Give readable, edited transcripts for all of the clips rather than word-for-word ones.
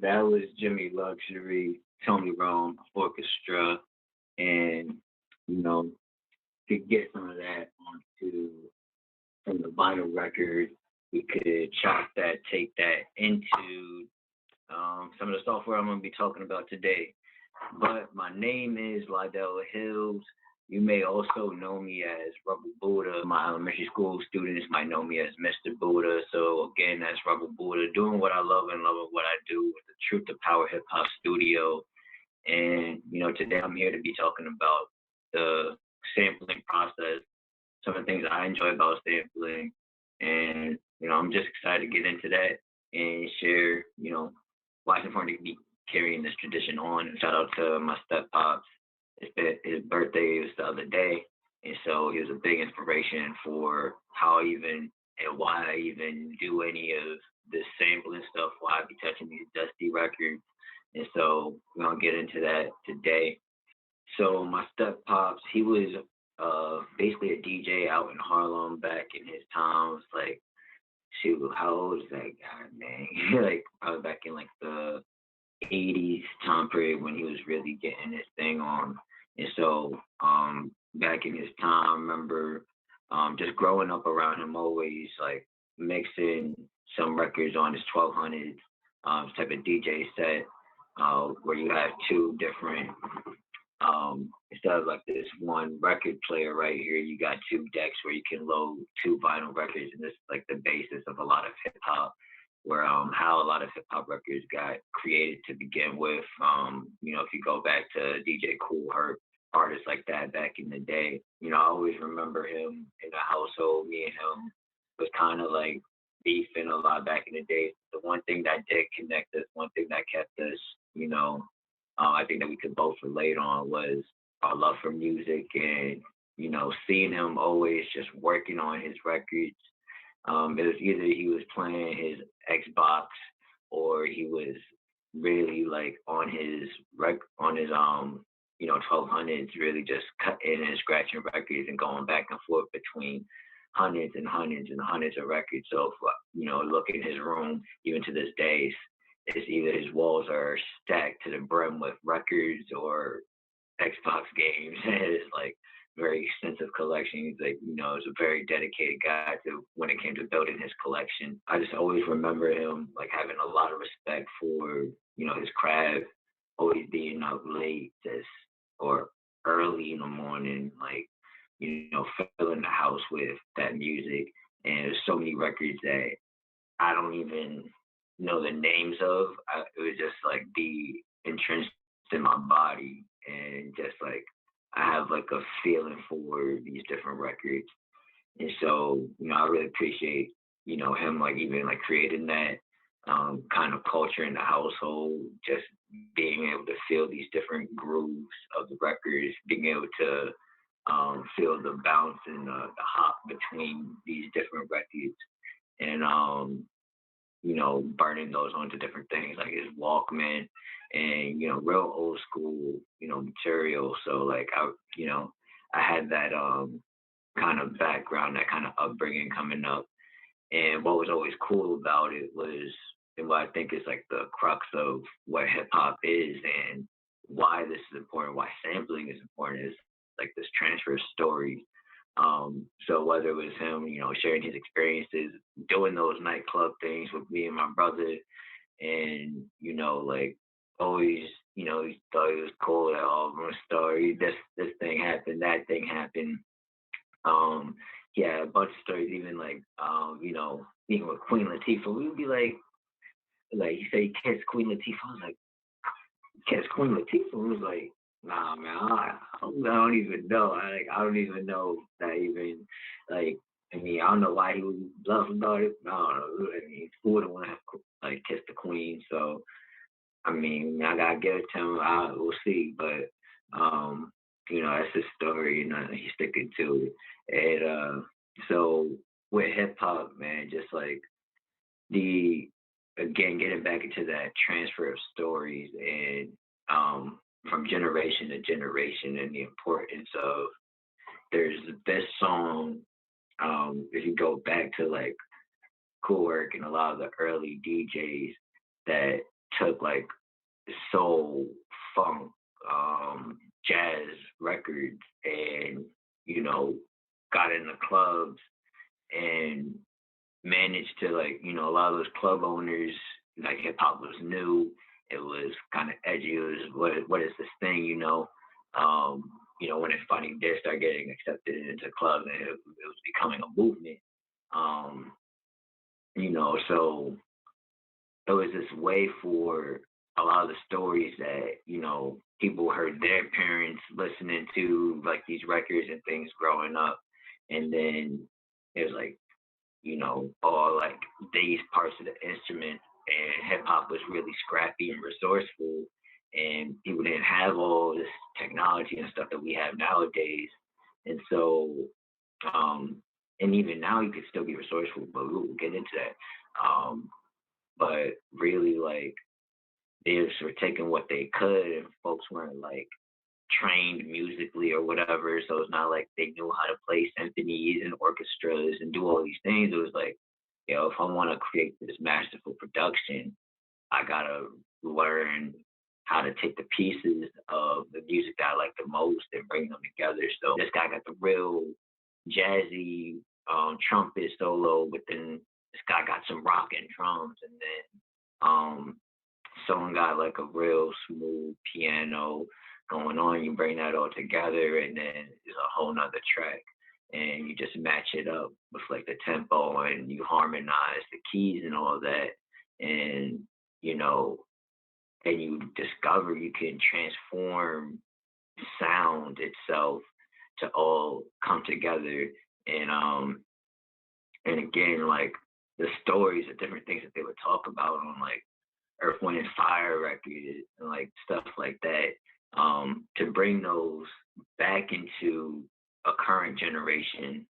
That was Jimmy Luxury, Tony Rome Orchestra, and you know, to get some of that onto from the vinyl record, we could chop that, take that into some of the software I'm going to be talking about today. But my name is Lydell Hills. You may also know me as Rubble Buddha. My elementary school students might know me as Mr. Buddha. So again, that's Rubble Buddha, doing what I love and loving what I do with the Truth to Power Hip Hop Studio. And today I'm here to be talking about the sampling process, some of the things I enjoy about sampling, and I'm just excited to get into that and share, why it's important to be carrying this tradition on. And shout out to my step pops. His birthday was the other day, and so he was a big inspiration for how I even and why I even do any of this sampling stuff, why I be touching these dusty records. And so we're gonna get into that today. So my step pops, he was basically a DJ out in Harlem back in his times. Like, shoot, how old is that guy, man? Like probably back in like the 80s time period when he was really getting his thing on. And so back in his time, I remember just growing up around him, always like mixing some records on his 1200s type of DJ set, where you have two different instead of like this one record player right here, you got two decks where you can load two vinyl records, and this is like the basis of a lot of hip hop, where how a lot of hip hop records got created to begin with. If you go back to DJ Kool Herc, artists like that back in the day, I always remember him in the household. Me and him was kind of like beefing a lot back in the day. The one thing that did connect us, one thing that kept us, I think that we could both relate on was our love for music, and seeing him always just working on his records. It was either he was playing his Xbox or he was really like on his 1200s, really just cutting and scratching records and going back and forth between hundreds and hundreds and hundreds of records. So look in his room even to this day, it's either his walls are stacked to the brim with records or Xbox games. It's like very extensive collection. He's like, is a very dedicated guy to when it came to building his collection. I just always remember him like having a lot of respect for, his craft, always being up late or early in the morning, like, filling the house with that music. And there's so many records that I don't even know the names of. It was just like be entrenched in my body, and just like I have like a feeling for these different records. And so, I really appreciate, him like even like creating that kind of culture in the household, just being able to feel these different grooves of the records, being able to feel the bounce and the hop between these different records, and burning those onto different things like his Walkman, and real old school, material. So like I had that kind of background, that kind of upbringing coming up. And what was always cool about it was, and what I think is like the crux of what hip hop is and why this is important, why sampling is important, is like this transfer of stories. So whether it was him, sharing his experiences, doing those nightclub things with me and my brother, and like always, he thought it was cool that all of my story, this thing happened, that thing happened. He had a bunch of stories, even like even with Queen Latifah, we would be like he said he kissed Queen Latifah. I was like, kissed Queen Latifah? I was like, nah, man, I don't even know. I don't even know that even like. I mean, I don't know why he was bluff about it. I don't know. I mean, who would want to like kiss the queen? So I mean, I gotta give it to him. We'll see, but that's his story. He's sticking to it. And so with hip hop, man, just like the again getting back into that transfer of stories, and from generation to generation, and the importance of there's this song. If you go back to like Kool Herc and a lot of the early DJs, that took like soul, funk, jazz records and, you know, got in the clubs and managed to, like, you know, a lot of those club owners, like hip hop was new. It was kind of edgy. It was what is this thing, you know? Um, when it finally did start getting accepted into clubs and it was becoming a movement. Um, so it was this way for a lot of the stories that, people heard their parents listening to like these records and things growing up. And then it was like, all like these parts of the instrument, and hip hop was really scrappy and resourceful, and people didn't have all this technology and stuff that we have nowadays. And so, um, and even now you could still be resourceful, but we'll get into that. But really, like, they just were taking what they could, and folks weren't like trained musically or whatever. So it's not like they knew how to play symphonies and orchestras and do all these things. It was like, if I want to create this masterful production, I gotta learn how to take the pieces of the music that I like the most and bring them together. So this guy got the real jazzy trumpet solo, but then this guy got some rock and drums, and then someone got like a real smooth piano going on. You bring that all together, and then it's a whole nother track. And you just match it up with like the tempo, and you harmonize the keys and all that. And, and you discover you can transform sound itself to all come together. And again, like the stories, the different things that they would talk about on like Earth, Wind, and Fire records and like stuff like that, to bring those back into a current generation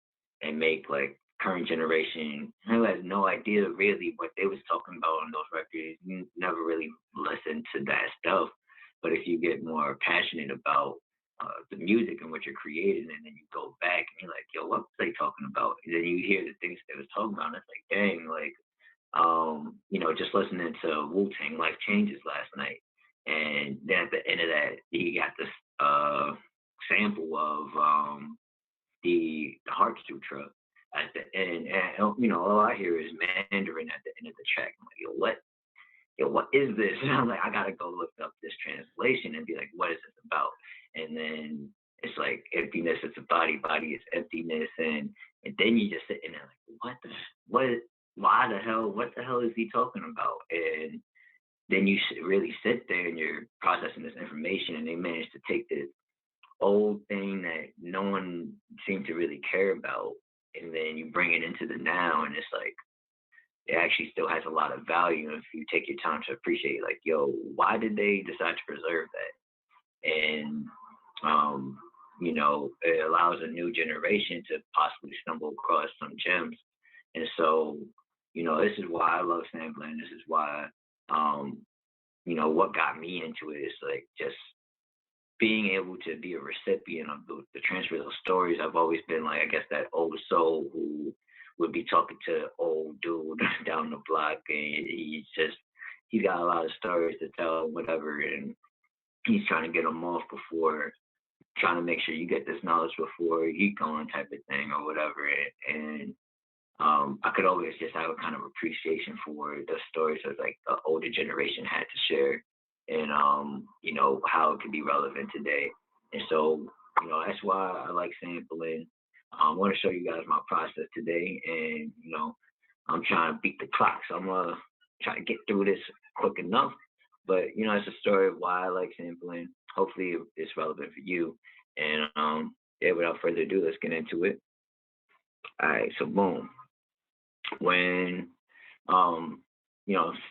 and make like current generation who has no idea really what they was talking about on those records. You never really listened to that stuff, but if you get more passionate about the music and what you're creating, and then you go back and you're like, yo, what was they talking about? And then you hear the things they was talking about, and it's like, dang, like, just listening to Wu Tang Life Changes last night. And then at the end of that, he got this sample of the Heart Sutra at the end. And, all I hear is Mandarin at the end of the track. I'm like, what is this? And I'm like, I got to go look up this translation and be like, what is this about? And then it's like emptiness, it's a body, body is emptiness. And then you just sitting there like, why the hell, what the hell is he talking about? And then you really sit there and you're processing this information, and they manage to take this old thing that no one seemed to really care about, and then you bring it into the now, and it's like, it actually still has a lot of value if you take your time to appreciate, like, yo, why did they decide to preserve that? And, it allows a new generation to possibly stumble across some gems. And so, this is why I love sampling. This is why, what got me into it is like just being able to be a recipient of the transfer of those stories. I've always been like, I guess, that old soul who would be talking to old dude down the block, and he's got a lot of stories to tell, whatever, and he's trying to get them off before, trying to make sure you get this knowledge before you go on, type of thing, or whatever. And I could always just have a kind of appreciation for the stories that like the older generation had to share, and how it could be relevant today. And so, that's why I like sampling. I want to show you guys my process today, and I'm trying to beat the clock, so I'm gonna try to get through this quick enough. But it's a story of why I like sampling. Hopefully, it's relevant for you. And yeah, without further ado, let's get into it. All right, so boom. When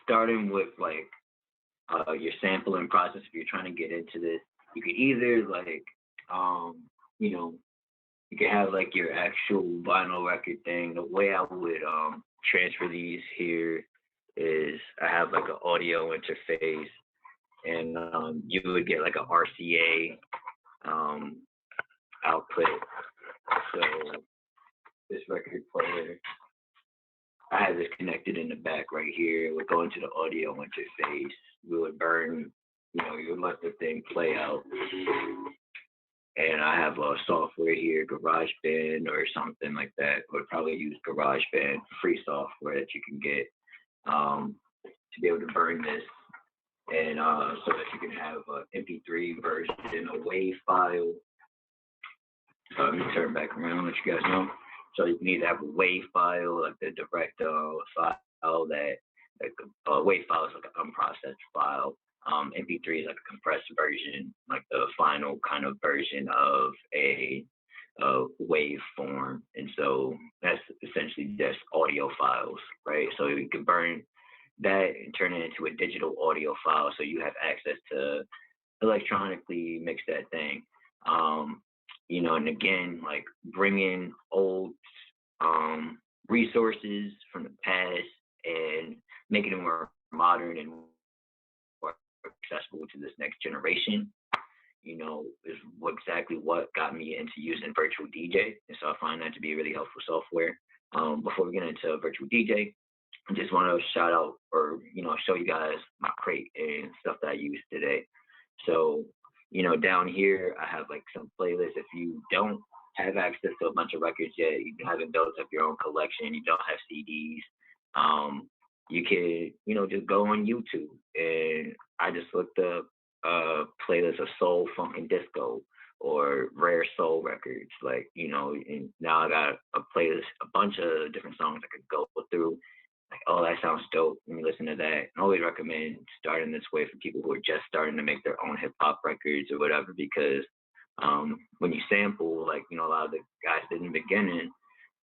starting with like your sampling process, if you're trying to get into this, you could either like you could have like your actual vinyl record thing. The way I would transfer these here is I have like an audio interface, and you would get like a RCA output. So this record player, I have have this connected in the back right here. It would go into the audio interface. We would burn, you would let the thing play out. And I have a software here, GarageBand or something like that. I would probably use GarageBand, free software that you can get to be able to burn this. And so that you can have an MP3 version, a WAV file. Let me turn back around, let you guys know. So you can either have a WAV file, like the direct file that, like a WAV file is like an unprocessed file. MP3 is like a compressed version, like the final kind of version of a WAV form. And so that's essentially just audio files, right? So you can burn that and turn it into a digital audio file so you have access to electronically mix that thing. And again, like bringing old resources from the past and making them more modern and more accessible to this next generation, is exactly what got me into using Virtual DJ. And so I find that to be a really helpful software. Before we get into Virtual DJ, I just want to shout out or, show you guys my crate and stuff that I used today. So, down here, I have like some playlists. If you don't have access to a bunch of records yet, you haven't built up your own collection, you don't have CDs, you can, just go on YouTube. And I just looked up playlists of soul, funk, and disco or rare soul records. Like, and now I got a playlist, a bunch of different songs I could go through. Like, oh, that sounds dope. Let me listen to that. I always recommend starting this way for people who are just starting to make their own hip hop records or whatever, because when you sample, like, a lot of the guys did in the beginning,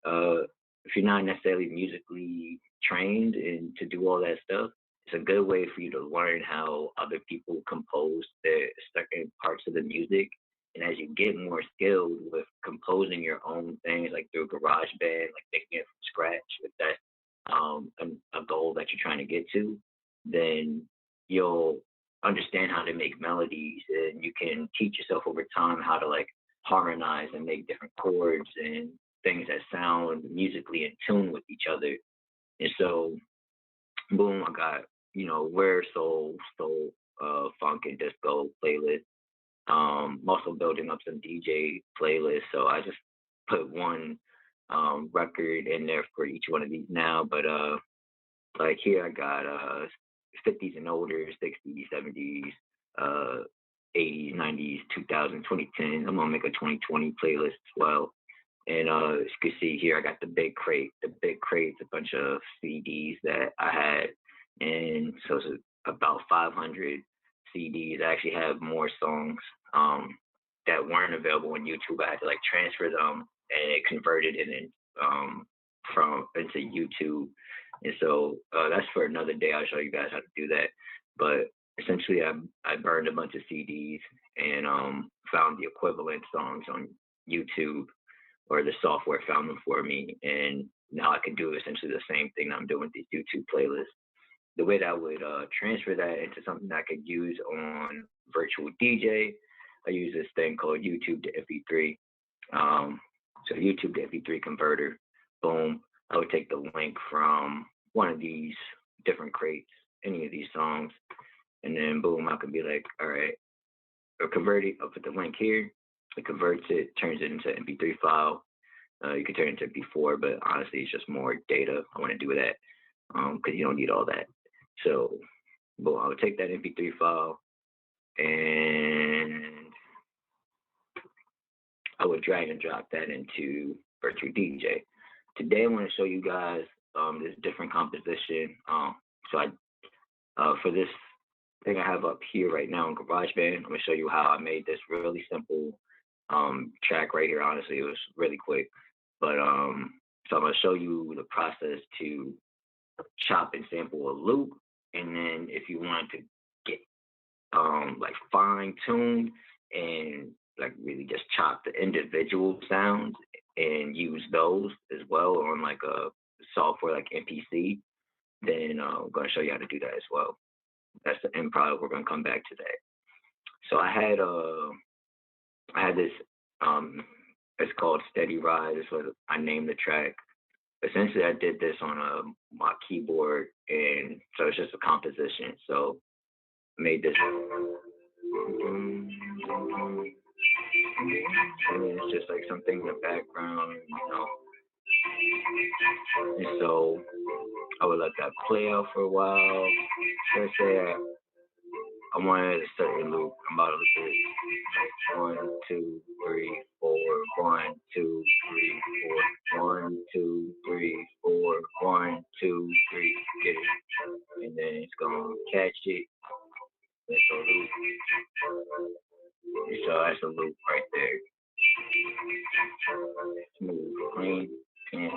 if you're not necessarily musically trained and to do all that stuff, it's a good way for you to learn how other people compose their certain parts of the music. And as you get more skilled with composing your own things, like through GarageBand, like making it from scratch, if that's a goal that you're trying to get to, then you'll understand how to make melodies, and you can teach yourself over time how to like harmonize and make different chords and things that sound musically in tune with each other. And so, boom, I got, rare soul, funk, and disco playlist. I'm also building up some DJ playlists, so I just put one record in there for each one of these now. But like here I got 50s and older, 60s, 70s, 80s, 90s, 2000s, 2010s. I'm gonna make a 2020 playlist as well. And as you can see here, I got the big crate. The big crate's a bunch of CDs that I had, and so it's about 500 CDs. I actually have more songs that weren't available on YouTube. I had to like transfer them, and it converted it in from into YouTube. And so that's for another day. I'll show you guys how to do that. But essentially, I burned a bunch of CDs and found the equivalent songs on YouTube, or the software found them for me. And now I can do essentially the same thing I'm doing with these YouTube playlists. The way that I would transfer that into something that I could use on Virtual DJ, I use this thing called YouTube to MP3. So YouTube to MP3 converter, boom. I would take the link from one of these different crates, any of these songs, and then boom, I can be like, all right, or convert it. I'll put the link here. It converts it, turns it into an MP3 file. You can turn it into MP4, but honestly, it's just more data. I want to do that because you don't need all that. So, boom, I would take that MP3 file and I would drag and drop that into Virtual DJ. Today, I want to show you guys this different composition. For this thing I have up here right now in GarageBand, I'm going to show you how I made this really simple track right here. Honestly, it was really quick. But so I'm going to show you the process to chop and sample a loop. And then if you want to get like fine tuned and like really just chop the individual sounds and use those as well on like a software like MPC, then I'm going to show you how to do that as well. That's the improv. We're going to come back to that. So I had this, it's called Steady Ride. This was, I named the track. essentially I did this on my keyboard, and so it's just a composition. So I made this, and it's just like something in the background, And so I would let that play out for a while. Let's say I wanted a certain loop. I'm about to look at 1, 2, 3, 4, 1, 2, 3, 4, 1, 2, 3, 4, 1, 2, 3, get it. And then it's gonna catch it. It's a loop. And so that's a loop right there. Smooth, clean, and you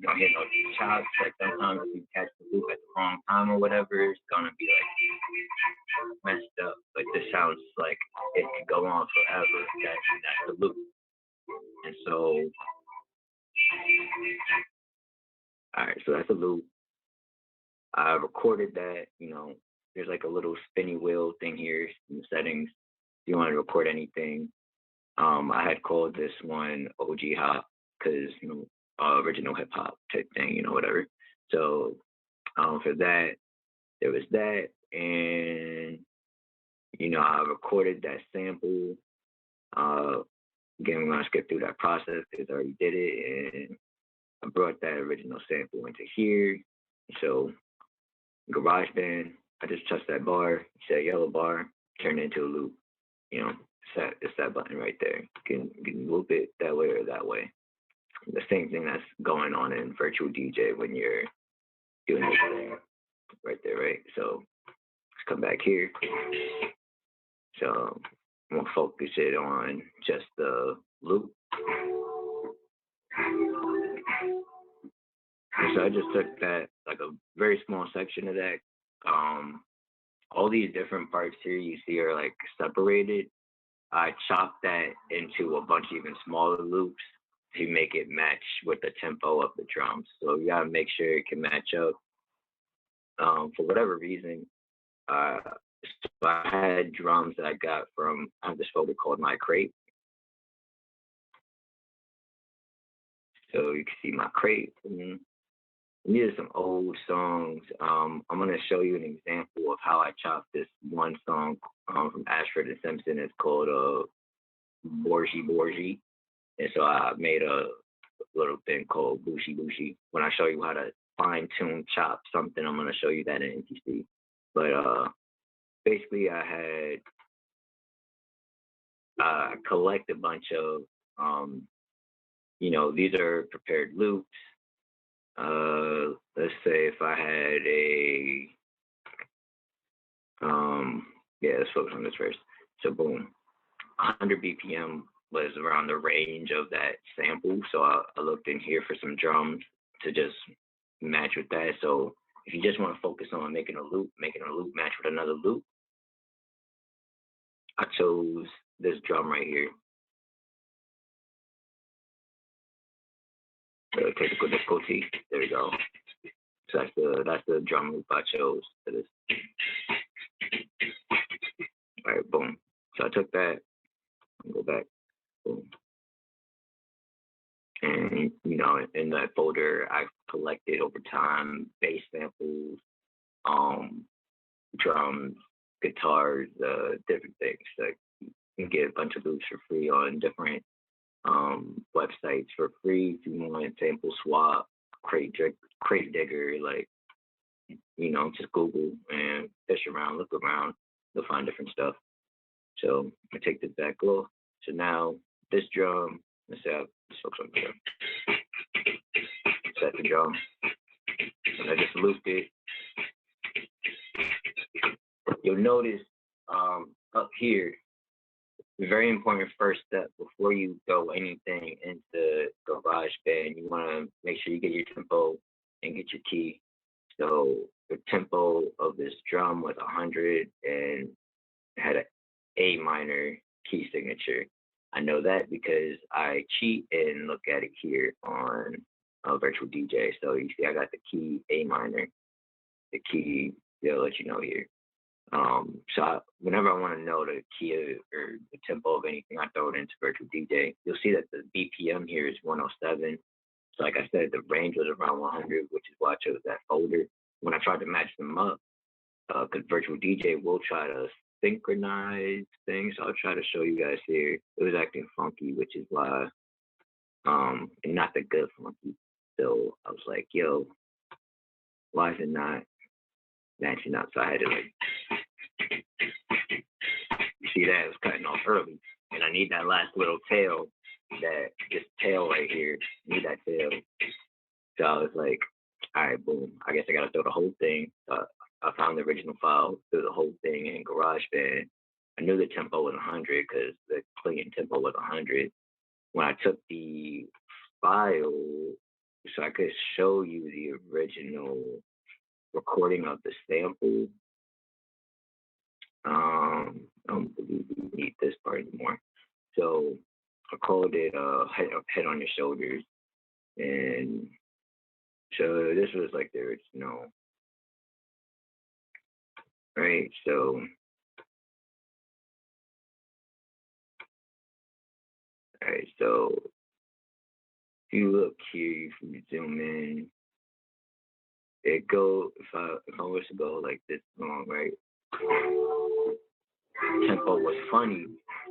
don't hear no chops. Like sometimes if you catch the loop at the wrong time or whatever, it's gonna be like messed up. Like this sounds like it could go on forever. That's the loop. And so, all right, so that's a loop. I recorded that. There's like a little spinny wheel thing here in the settings. If you want to record anything, I had called this one OG Hop because original hip hop type thing, whatever. So for that, there was that, and I recorded that sample. Again, we're gonna skip through that process because I already did it, and I brought that original sample into here. So GarageBand, I just touched that bar, said yellow bar, turned it into a loop. It's that button right there. You can loop it that way or that way. The same thing that's going on in Virtual DJ when you're doing this thing right there, right? So let's come back here. So I'm gonna focus it on just the loop. So I just took that, like a very small section of that. All these different parts here you see are like separated. I chopped that into a bunch of even smaller loops to make it match with the tempo of the drums. So you gotta make sure it can match up. For whatever reason, so I had drums that I got from, I have this folder called My Crate. So you can see My Crate. These are some old songs. I'm gonna show you an example of how I chopped this one song from Ashford and Simpson. It's called Borgie Borgie. And so I made a little thing called Bushy Bushy. When I show you how to fine tune chop something, I'm gonna show you that in MPC. But basically I had collect a bunch of these are prepared loops. Let's say if I had let's focus on this first. So boom, 100 BPM was around the range of that sample. So I looked in here for some drums to just match with that. So if you just want to focus on making a loop match with another loop, I chose this drum right here. Technical difficulty. There we go. So that's the drum loop I chose for this. All right, boom. So I took that and go back. Boom. And in that folder, I collected over time bass samples, drums, guitars, different things. Like you can get a bunch of loops for free on different websites for free if you want. Sample Swap, Crate Digger, like just Google and fish around, look around, you'll find different stuff. So I take this back off. So now this drum, let's say let's focus on the drum. Set the drum. And I just looped it. You'll notice up here, the very important first step before you throw anything into GarageBand, you want to make sure you get your tempo and get your key. So the tempo of this drum was 100 and had an A minor key signature. I know that because I cheat and look at it here on Virtual DJ. So you see I got the key A minor, the key, they'll let you know here. So whenever I want to know the key or the tempo of anything, I throw it into Virtual DJ. You'll see that the BPM here is 107. So like I said, the range was around 100, which is why I chose that folder. When I tried to match them up, because Virtual DJ will try to synchronize things. So I'll try to show you guys here. It was acting funky, which is why, and not the good funky. So I was like, yo, why is it not matching up? So I had to you see that it was cutting off early, and I need that last little tail, this tail right here. I need that tail. So I was like, all right, boom. I guess I gotta throw the whole thing. I found the original file, threw the whole thing in GarageBand. I knew the tempo was 100 because the clean tempo was 100. When I took the file, so I could show you the original recording of the sample. I don't believe we need this part anymore. So I called it Head on Your Shoulders. And so this was like the original. Right, so all right, so if you look here, if you zoom in, it go if I was to go like this long, right? Tempo was funny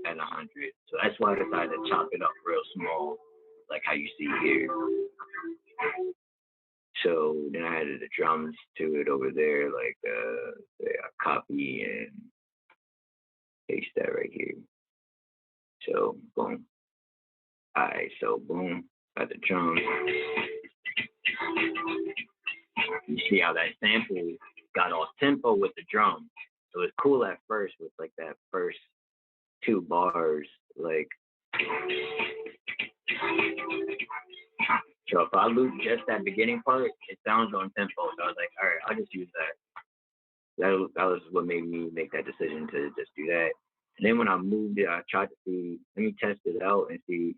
at 100, so that's why I decided to chop it up real small, like how you see here. So then I added the drums to it over there, like I copy and paste that right here. So boom. All right, so boom, got the drums. You see how that sample got off tempo with the drum. So it's cool at first with like that first 2 bars, like. So if I loop just that beginning part, it sounds on tempo. So I was like, all right, I'll just use that. That was what made me make that decision to just do that. And then when I moved it, I tried to see, let me test it out and see.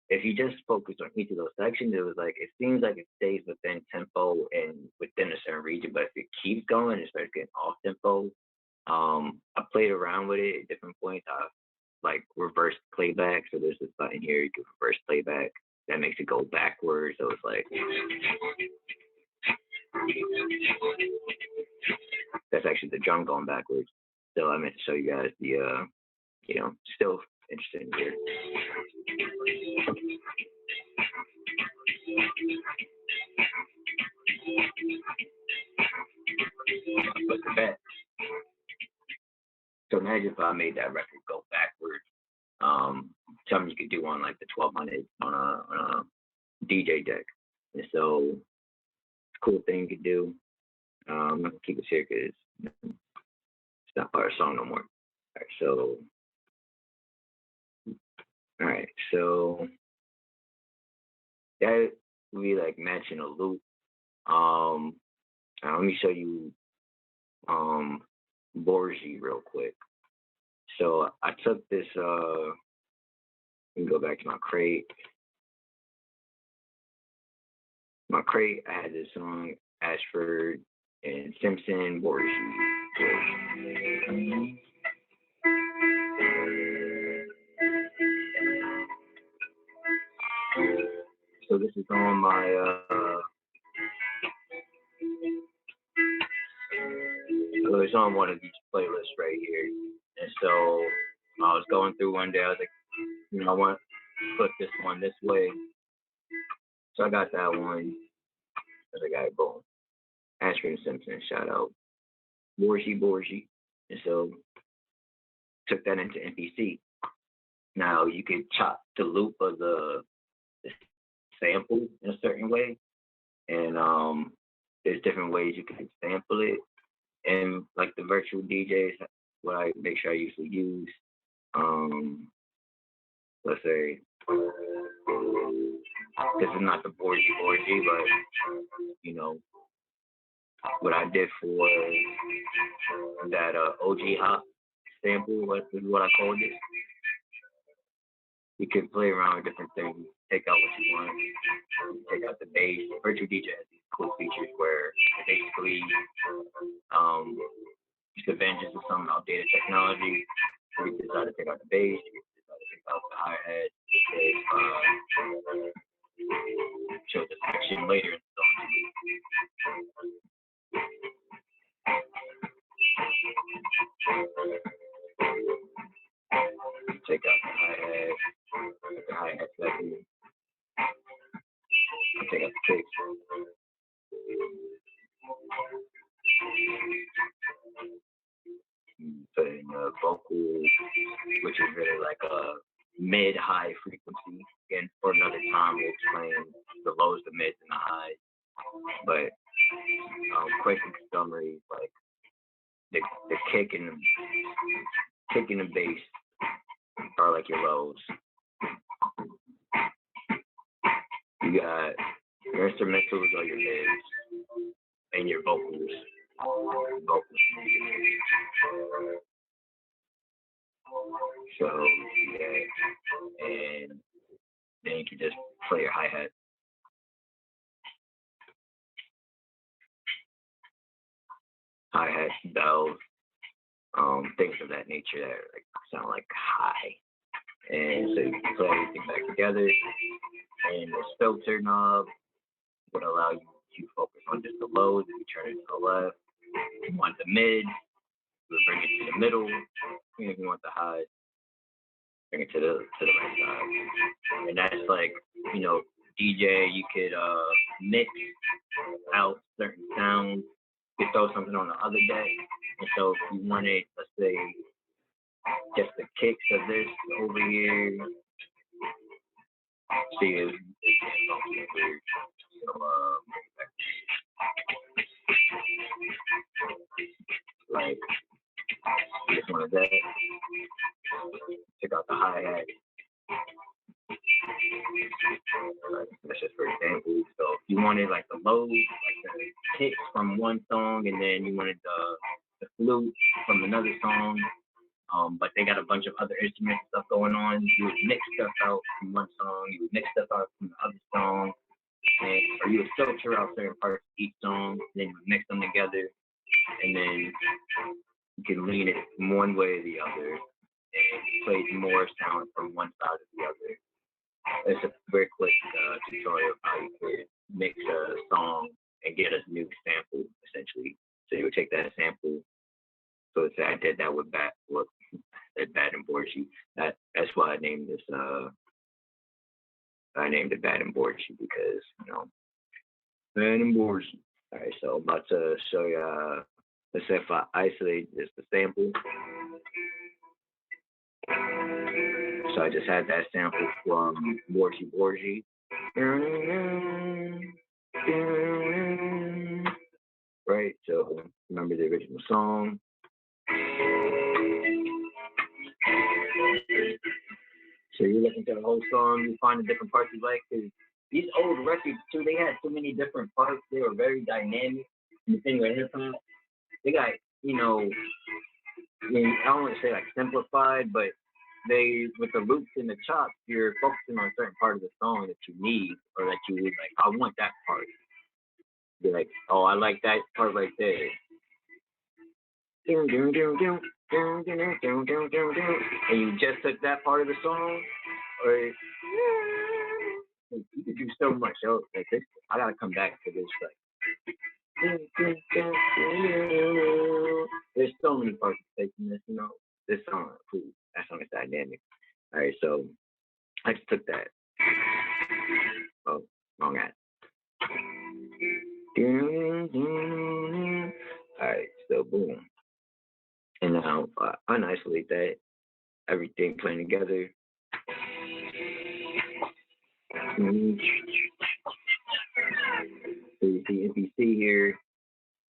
If you just focus on each of those sections, it was like, it seems like it stays within tempo and within a certain region, but if it keeps going, it starts getting off tempo. I played around with it at different points. I like reverse playback. So there's this button here, you can reverse playback. That makes it go backwards. So it's like, that's actually the drum going backwards. So I meant to show you guys the, still interesting here. Put the bet. So imagine if I made that record go backwards. Something you could do on like the 1200 on a DJ deck. And so it's a cool thing you could do. I'm not gonna keep it here because it's not part of the song no more. All right, so that would be like matching a loop. Now let me show you Borgie real quick. So I took this, let me go back to my crate. My crate, I had this song, Ashford and Simpson, Borgie. So this is on my, so it's on one of these playlists right here. And so I was going through one day, I was like, I want to put this one this way. So I got that one. I got it, boom. Ashford and Simpson, shout out. Borgie. And so took that into MPC. Now you can chop the loop of the sample in a certain way. And there's different ways you can sample it. And like the virtual DJs, what I make sure I usually use, let's say, this is not the Borgie, but what I did for that OG Hop sample, what I called it. You can play around with different things, take out what you want, take out the bass. Virtual DJ has these cool features where basically it's the vengeance of some outdated technology. You can decide to take out the bass, you can hi-hat show the section later in the song. Check out the hi-hat, put the hi-hat section, check out the kicks. Put in the vocal, which is really like a mid-high frequency. Again, for another time, we'll explain the lows, the mids, and the highs. But quick summary, like the kick and the bass are like your lows. You got your instrumentals are your mids, and your vocals. So yeah, and then you can just play your hi-hat. Hi-hats, bells, things of that nature that like sound like high. And so you can play everything back together. And this filter knob would allow you to focus on just the lows. If you turn it to the left, if you want the mid, we'll bring it to the middle. And if you want the high, bring it to the right side. And that's like, DJ, you could mix out certain sounds. You could throw something on the other deck. And so if you wanted, let's say, just the kicks of this over here, see if it's weird. So, like, just one of that. Check out the hi-hat. That's just for example. So if you wanted like the lows, like the kicks from one song, and then you wanted the flute from another song, but they got a bunch of other instruments and stuff going on, you would mix stuff out from one song, you would mix stuff out from the other song, or you would filter out certain parts of each song, and then you would mix them together, and then you can lean it from one way or the other, and it plays more sound from one side or the other. It's a very quick tutorial of how you could mix a song and get a new sample, essentially. So you would take that sample. So I did that with Bad and Borgie. That's why I named this. I named it Bad and Borgie because Bad and Borgie. All right, so I'm about to show you. Let's say if I isolate just the sample. So I just had that sample from Borgie. Right, so remember the original song. So you listen to the whole song, you find the different parts you like. Cause these old records too, they had so many different parts. They were very dynamic. And the thing with hip hop, they got I don't want to say like simplified, but they with the loops and the chops, you're focusing on a certain part of the song that you need or that you would like. I want that part. Be like, oh, I like that part right there. And you just took that part of the song, or you could do so much else. Like this, I gotta come back to this. Like, there's so many parts to take in this. This song, that song is dynamic. All right, so I just took that. Oh, wrong hat. All right, so boom. And now unisolate that, everything playing together. So you see MPC here.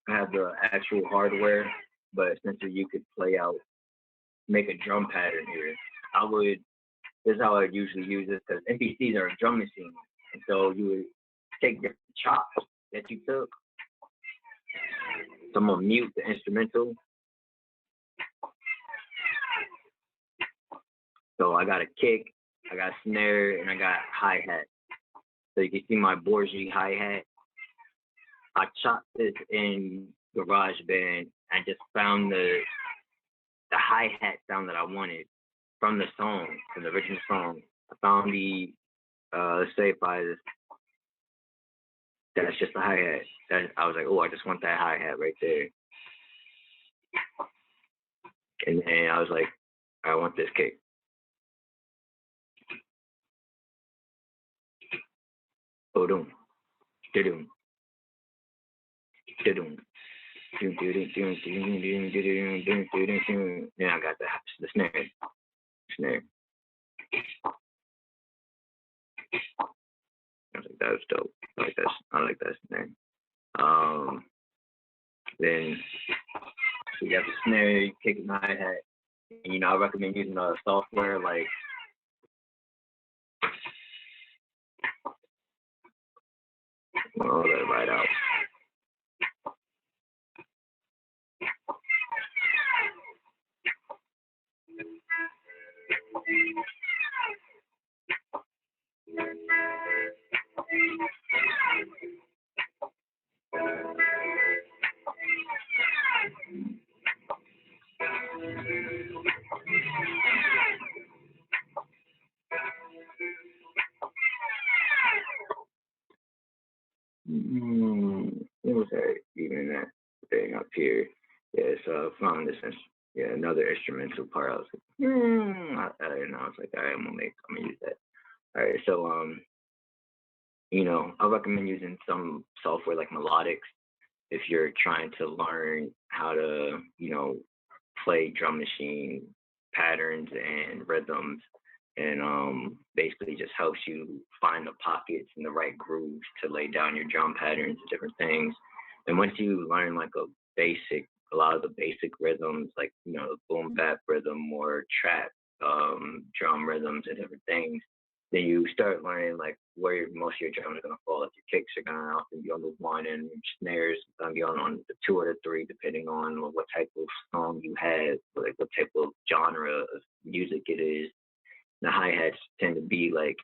I have the actual hardware, but essentially you could make a drum pattern here. This is how I usually use this because MPCs are a drum machine. And so you would take the chops that you took. So I'm gonna mute the instrumental. So I got a kick, I got a snare, and I got hi-hat. So you can see my Borgie hi-hat. I chopped this in GarageBand. I just found the hi-hat sound that I wanted. from the song, from the original song. I found the let's say if I that's just the hi hat. That I was like, oh, I just want that hi hat right there. And then I was like, I want this kick. Oh, doom, doom, doom. Then I got the snare. I was like, that was dope. I like that snare. Then so you got the snare, you kick and hi hat. And I recommend using software like let it right out. What was that? Even that thing up here. Yeah, so I found this. Yeah, another instrumental part. I was like, I was like, all right, I'm gonna use that. All right, so I recommend using some software like Melodics if you're trying to learn how to, play drum machine patterns and rhythms, and basically just helps you find the pockets and the right grooves to lay down your drum patterns and different things. And once you learn like a lot of the basic rhythms, like the boom bap rhythm or trap drum rhythms and different things, then you start learning like where most of your drums are gonna fall. Like your kicks are gonna often be on the one, and your snares are gonna be on the two or the three, depending on what type of song you have, like what type of genre of music it is. The hi hats tend to be like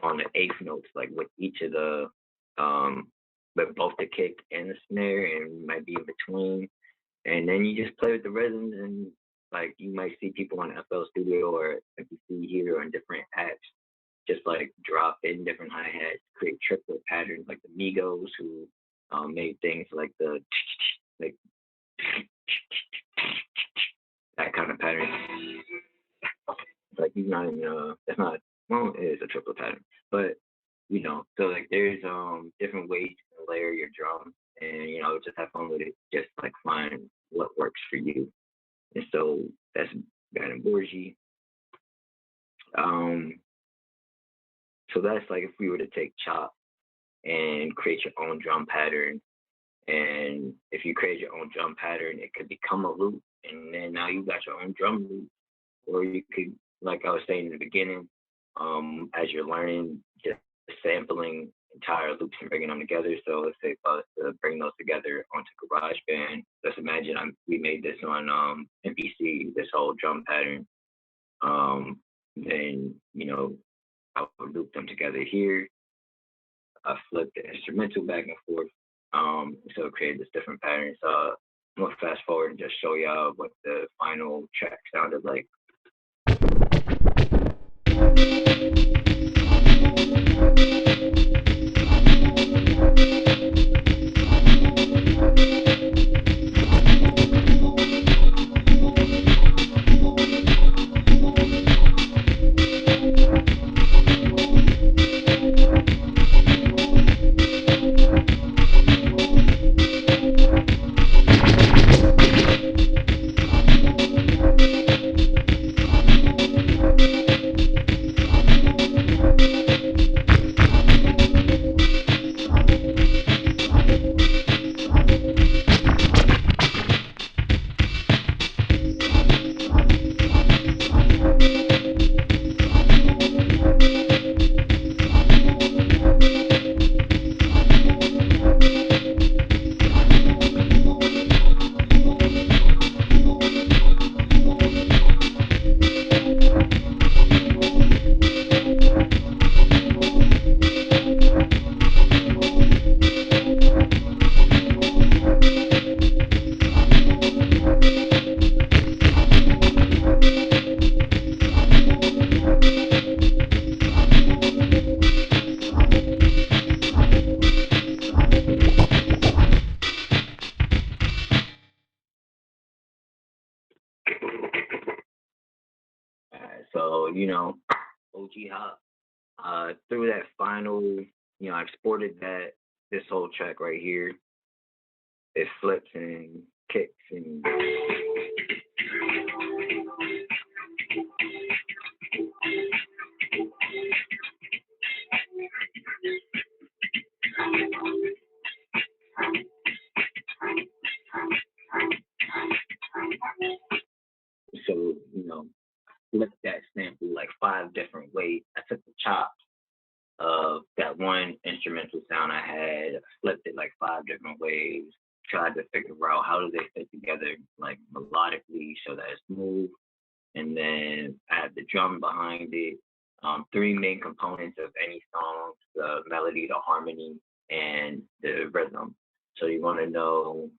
on the eighth notes, like with each of the with both the kick and the snare, and might be in between. And then you just play with the rhythms, and like you might see people on FL Studio or MPC here or in different apps just like drop in different hi hats, create triplet patterns like the Migos, who made things like the like that kind of pattern. Like he's not in that's not well, it is a triplet pattern, but so like there's different ways to layer your drum, and just have fun with it. Just like find what works for you. And so that's Baden Borgi. So that's like if we were to take chop and create your own drum pattern. And if you create your own drum pattern, it could become a loop, and then now you got your own drum loop. Or you could, like I was saying in the beginning, as you're learning, just sampling entire loops and bringing them together. So let's say if I was to bring those together onto GarageBand, let's imagine we made this on MPC, this whole drum pattern. Then I would loop them together here. I flip the instrumental back and forth. So it created this different pattern. So I'm gonna fast forward and just show y'all what the final track sounded like. So, OG Hop, through that final, I exported this whole track right here. It flips and kicks and so, flipped that sample like 5 different ways. I took the chops of that one instrumental sound I had, flipped it like 5 different ways, tried to figure out how do they fit together like melodically so that it's smooth. And then I have the drum behind it. 3 main components of any song: the melody, the harmony, and the rhythm. So you want to know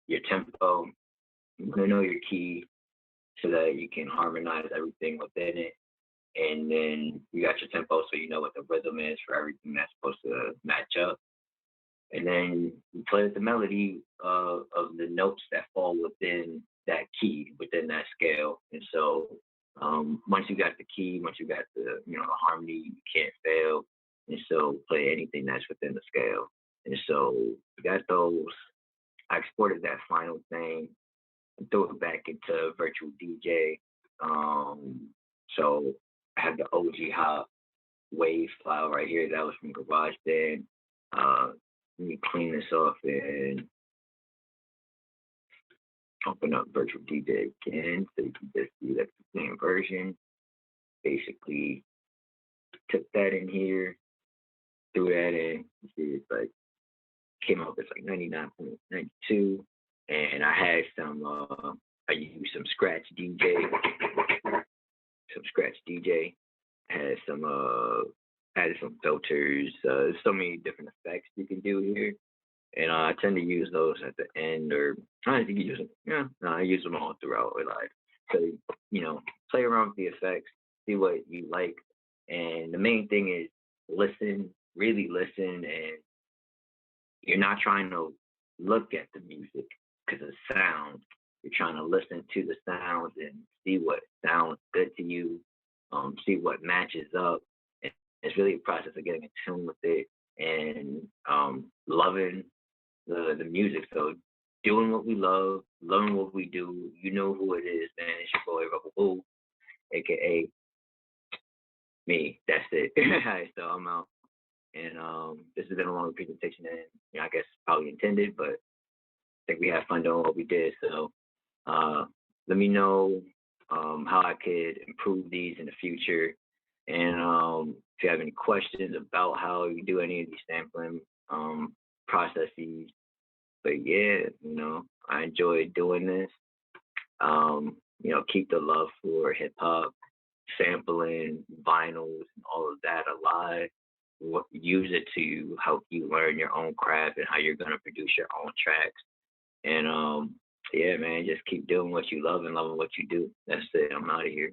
your tempo, you want to know your key so that you can harmonize everything within it. And then you got your tempo, so you know what the rhythm is for everything that's supposed to match up. And then you play with the melody of the notes that fall within that key, within that scale. And so once you got the key, once you got the harmony, you can't fail. And so play anything that's within the scale. And so you got those. I exported that final thing and threw it back into Virtual DJ. So I have the OG Hop wave file right here. That was from GarageBand. Let me clean this off and open up Virtual DJ again so you can just see that's the same version. Basically, took that in here, threw that in. You see, it's like came up with like 99.92, and I had I used some Scratch DJ, had some filters, so many different effects you can do here. And I tend to use those at the end, or I think you use them. Yeah, no, I use them all throughout my life. So play around with the effects, see what you like, and the main thing is listen, really listen, and you're not trying to look at the music because of sound. You're trying to listen to the sounds and see what sounds good to you, see what matches up. And it's really a process of getting in tune with it and loving the music. So doing what we love, loving what we do. You know who it is, man. It's your boy Rubber Boo, aka me. That's it. So I'm out. And this has been a long presentation, and I guess probably intended, but I think we had fun doing what we did. So let me know how I could improve these in the future. And if you have any questions about how you do any of these sampling processes, but yeah, I enjoyed doing this. Keep the love for hip hop, sampling, vinyls, and all of that alive. Use it to help you learn your own craft and how you're gonna produce your own tracks. And yeah, man, just keep doing what you love and loving what you do. That's it. I'm out of here.